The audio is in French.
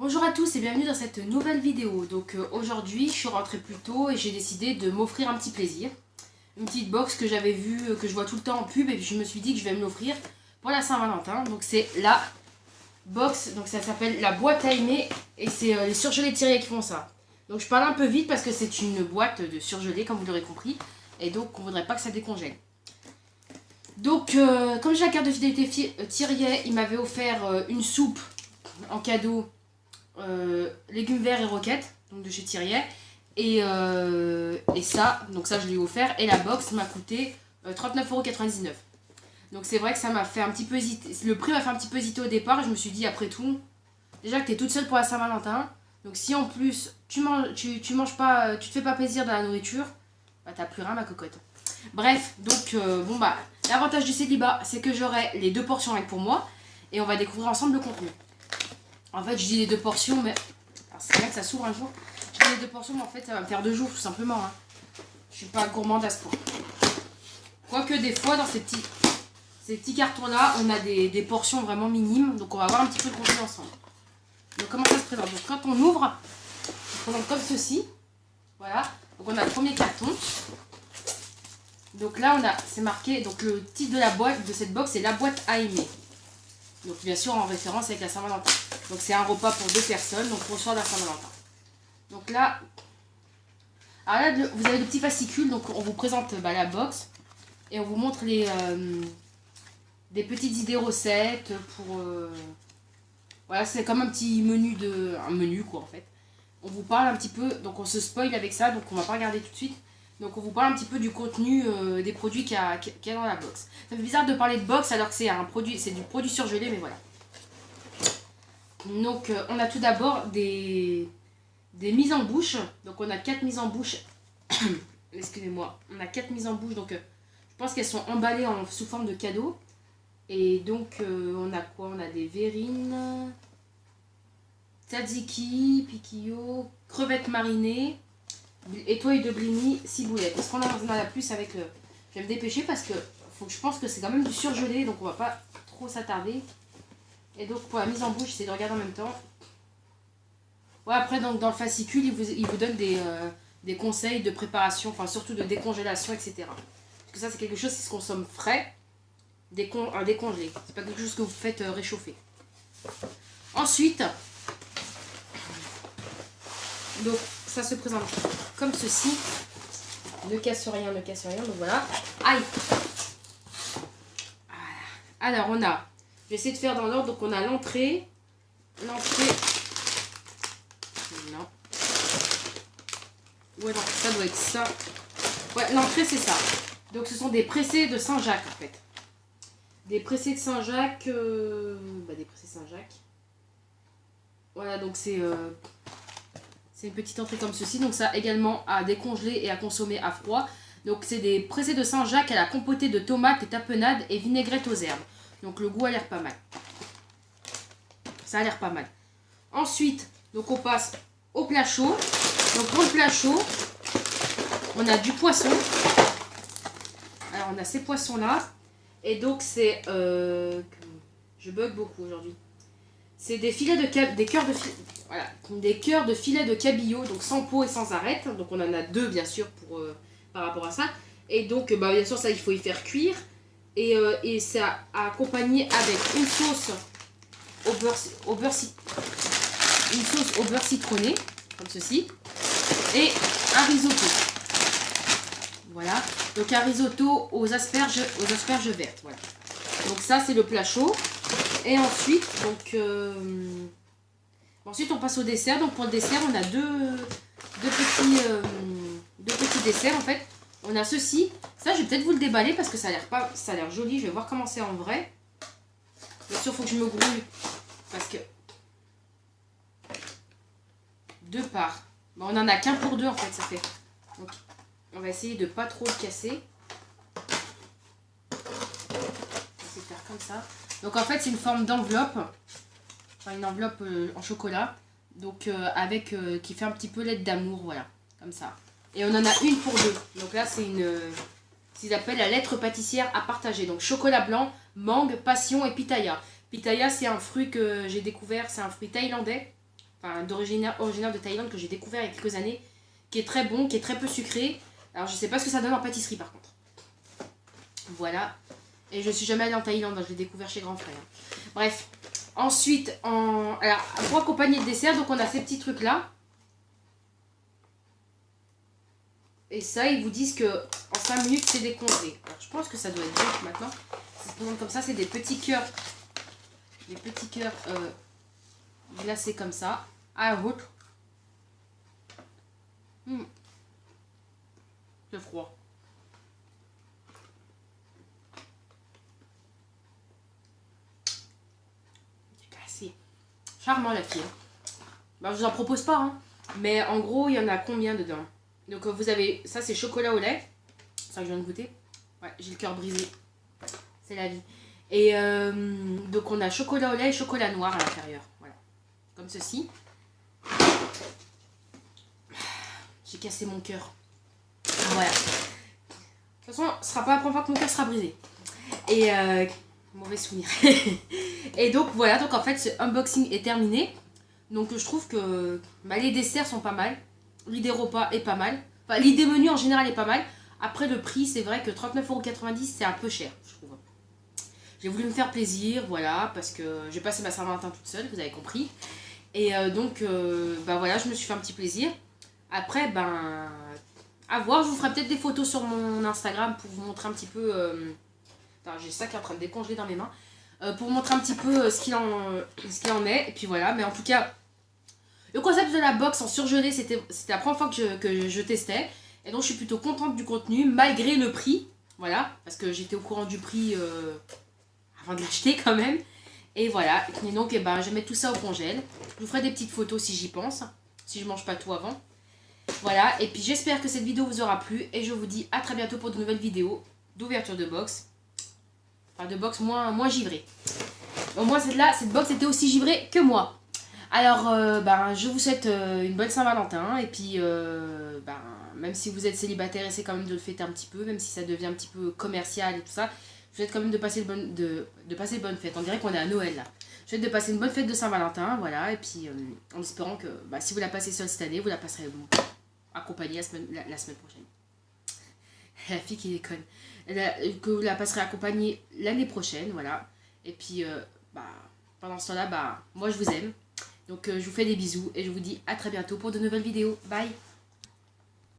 Bonjour à tous et bienvenue dans cette nouvelle vidéo. Donc aujourd'hui je suis rentrée plus tôt et j'ai décidé de m'offrir un petit plaisir. Une petite box que j'avais vue, que je vois tout le temps en pub, et puis je me suis dit que je vais me l'offrir pour la Saint-Valentin. Donc c'est la box, donc ça s'appelle la boîte à aimer et c'est les surgelés Thiriet qui font ça. Donc je parle un peu vite parce que c'est une boîte de surgelés comme vous l'aurez compris, et donc on voudrait pas que ça décongèle. Donc comme j'ai la carte de fidélité Thiriet, il m'avait offert une soupe en cadeau. Légumes verts et roquettes, donc de chez Thiriet, et ça, donc ça je lui ai offert, et la box m'a coûté 39,99 €. Donc c'est vrai que ça m'a fait un petit peu hésiter, le prix m'a fait un petit peu hésiter au départ, et je me suis dit après tout, déjà que t'es toute seule pour la Saint-Valentin, donc si en plus tu manges pas, tu te fais pas plaisir dans la nourriture, bah t'as plus rien ma cocotte. Bref, donc bon bah l'avantage du célibat c'est que j'aurai les 2 portions avec pour moi, et on va découvrir ensemble le contenu. En fait, je dis les 2 portions, mais c'est vrai que ça s'ouvre un jour. Je dis les 2 portions, mais en fait, ça va me faire 2 jours, tout simplement. Hein. Je suis pas gourmande à ce point. Quoique, des fois, dans ces petits cartons-là, on a des portions vraiment minimes. Donc, on va voir un petit peu le contenu ensemble. Donc, comment ça se présente? Donc, quand on ouvre, ça se présente comme ceci. Voilà. Donc, on a le premier carton. Donc là, c'est marqué. Donc, le titre de la boîte, de cette box, c'est la boîte à aimer. Donc, bien sûr, en référence avec la Saint-Valentin. Donc c'est un repas pour 2 personnes, donc pour le soir de la Saint-Valentin. Donc là, alors là, vous avez le petit fascicule, donc on vous présente la box et on vous montre des petites idées recettes pour... voilà, c'est comme un petit menu, un menu quoi en fait. On vous parle un petit peu, donc on se spoil avec ça, donc on va pas regarder tout de suite. Donc on vous parle un petit peu du contenu des produits qu'il y a dans la box. Ça fait bizarre de parler de box alors que c'est du produit surgelé, mais voilà. Donc on a tout d'abord des mises en bouche. Donc on a 4 mises en bouche. Excusez-moi. On a 4 mises en bouche. Donc je pense qu'elles sont emballées sous forme de cadeau. Et donc on a quoi? On a des verrines, tzatziki, piquillo, crevettes marinées, étoiles de blini, ciboulettes. Est-ce qu'on en a plus avec le... Je vais me dépêcher parce que je pense que c'est quand même du surgelé. Donc on va pas trop s'attarder. Et donc pour la mise en bouche, j'essaie de regarder en même temps. Ouais, après donc dans le fascicule, il vous donne des conseils de préparation, enfin surtout de décongélation, etc. Parce que ça c'est quelque chose qui se consomme frais, décongelé. C'est pas quelque chose que vous faites réchauffer. Ensuite, donc ça se présente comme ceci. Ne casse rien, ne casse rien. Donc voilà. Aïe. Voilà. Alors on a... Je vais essayer de faire dans l'ordre. Donc on a l'entrée. Non. Ouais, non, ça doit être ça. Ouais, l'entrée c'est ça. Donc ce sont des pressés de Saint-Jacques en fait. Des pressés de Saint-Jacques. Des pressés Saint-Jacques. Voilà, donc c'est une petite entrée comme ceci. Donc ça également à décongeler et à consommer à froid. Donc c'est des pressés de Saint-Jacques à la compotée de tomates et tapenade et vinaigrette aux herbes. Donc le goût a l'air pas mal. Ça a l'air pas mal. Ensuite, donc on passe au plat chaud. Donc pour le plat chaud, on a du poisson. Alors on a ces poissons là. Et donc c'est... je bug beaucoup aujourd'hui. C'est des filets des cœurs de filet de cabillaud, donc sans peau et sans arête. Donc on en a 2 bien sûr par rapport à ça. Et donc bien sûr ça il faut y faire cuire. Et ça accompagné avec une sauce au beurre citronné, comme ceci, et un risotto. Voilà, donc un risotto aux asperges vertes. Voilà. Donc ça c'est le plat chaud. Et ensuite, ensuite on passe au dessert. Donc pour le dessert, on a deux petits desserts en fait. On a ceci. Ça, je vais peut-être vous le déballer parce que ça a l'air joli. Je vais voir comment c'est en vrai. Bien sûr, il faut que je me grouille parce que 2 parts. Bon, on n'en a qu'un pour 2 en fait, ça fait. Donc, on va essayer de pas trop le casser. On va essayer de faire comme ça. Donc en fait, c'est une forme d'enveloppe. Enfin, une enveloppe en chocolat. Donc qui fait un petit peu lettre d'amour, voilà, comme ça. Et on en a une pour 2. Donc là, c'est ce qu'ils appellent la lettre pâtissière à partager. Donc chocolat blanc, mangue, passion et pitaya. Pitaya, c'est un fruit que j'ai découvert, c'est un fruit thaïlandais. enfin originaire de Thaïlande que j'ai découvert il y a quelques années, qui est très bon, qui est très peu sucré. Alors je sais pas ce que ça donne en pâtisserie par contre. Voilà. Et je suis jamais allée en Thaïlande, je l'ai découvert chez Grand Frère. Bref. Ensuite, alors, pour accompagner le dessert, donc on a ces petits trucs là. Et ça, ils vous disent que en 5 minutes, c'est décongelé. Alors je pense que ça doit être bon maintenant. Ça se présente comme ça, c'est des petits cœurs. Des petits cœurs glacés comme ça. À la vôtre. C'est froid. C'est cassé. Charmant la fille. Bah, je vous en propose pas, hein. Mais en gros, il y en a combien dedans? Donc vous avez, ça c'est chocolat au lait. C'est ça que je viens de goûter. Ouais, j'ai le cœur brisé. C'est la vie. Et donc on a chocolat au lait et chocolat noir à l'intérieur. Voilà. Comme ceci. J'ai cassé mon cœur. Voilà. De toute façon, ce sera pas la première fois que mon cœur sera brisé. Et mauvais souvenir. Et donc voilà, donc en fait ce unboxing est terminé. Donc je trouve que les desserts sont pas mal. L'idée repas est pas mal. Enfin, l'idée menu en général est pas mal. Après le prix, c'est vrai que 39,90 € c'est un peu cher, je trouve. J'ai voulu me faire plaisir, voilà, parce que j'ai passé ma Saint-Valentin toute seule, vous avez compris. Et donc, voilà, je me suis fait un petit plaisir. Après, à voir, je vous ferai peut-être des photos sur mon Instagram pour vous montrer un petit peu... Attends, j'ai ça qui est en train de décongeler dans mes mains. Pour vous montrer un petit peu ce qu'il en est. Et puis voilà, mais en tout cas, le concept de la box en surgelé, c'était la première fois que je testais. Et donc, je suis plutôt contente du contenu, malgré le prix. Voilà, parce que j'étais au courant du prix avant de l'acheter quand même. Et voilà, et donc je vais mettre tout ça au congèle. Je vous ferai des petites photos si j'y pense, si je mange pas tout avant. Voilà, et puis j'espère que cette vidéo vous aura plu. Et je vous dis à très bientôt pour de nouvelles vidéos d'ouverture de box. Enfin, de box moins givrée. Au moins cette box était aussi givrée que moi. Alors, je vous souhaite une bonne Saint-Valentin. Et puis, même si vous êtes célibataire, essayez quand même de le fêter un petit peu. Même si ça devient un petit peu commercial et tout ça. Je vous souhaite quand même de passer de bonnes fêtes. On dirait qu'on est à Noël là. Je vous souhaite de passer une bonne fête de Saint-Valentin. Voilà. Et puis, en espérant que si vous la passez seule cette année, vous la passerez accompagnée la semaine prochaine. La fille qui déconne. Que vous la passerez accompagnée l'année prochaine. Voilà. Et puis, pendant ce temps-là, moi je vous aime. Donc je vous fais des bisous et je vous dis à très bientôt pour de nouvelles vidéos. Bye!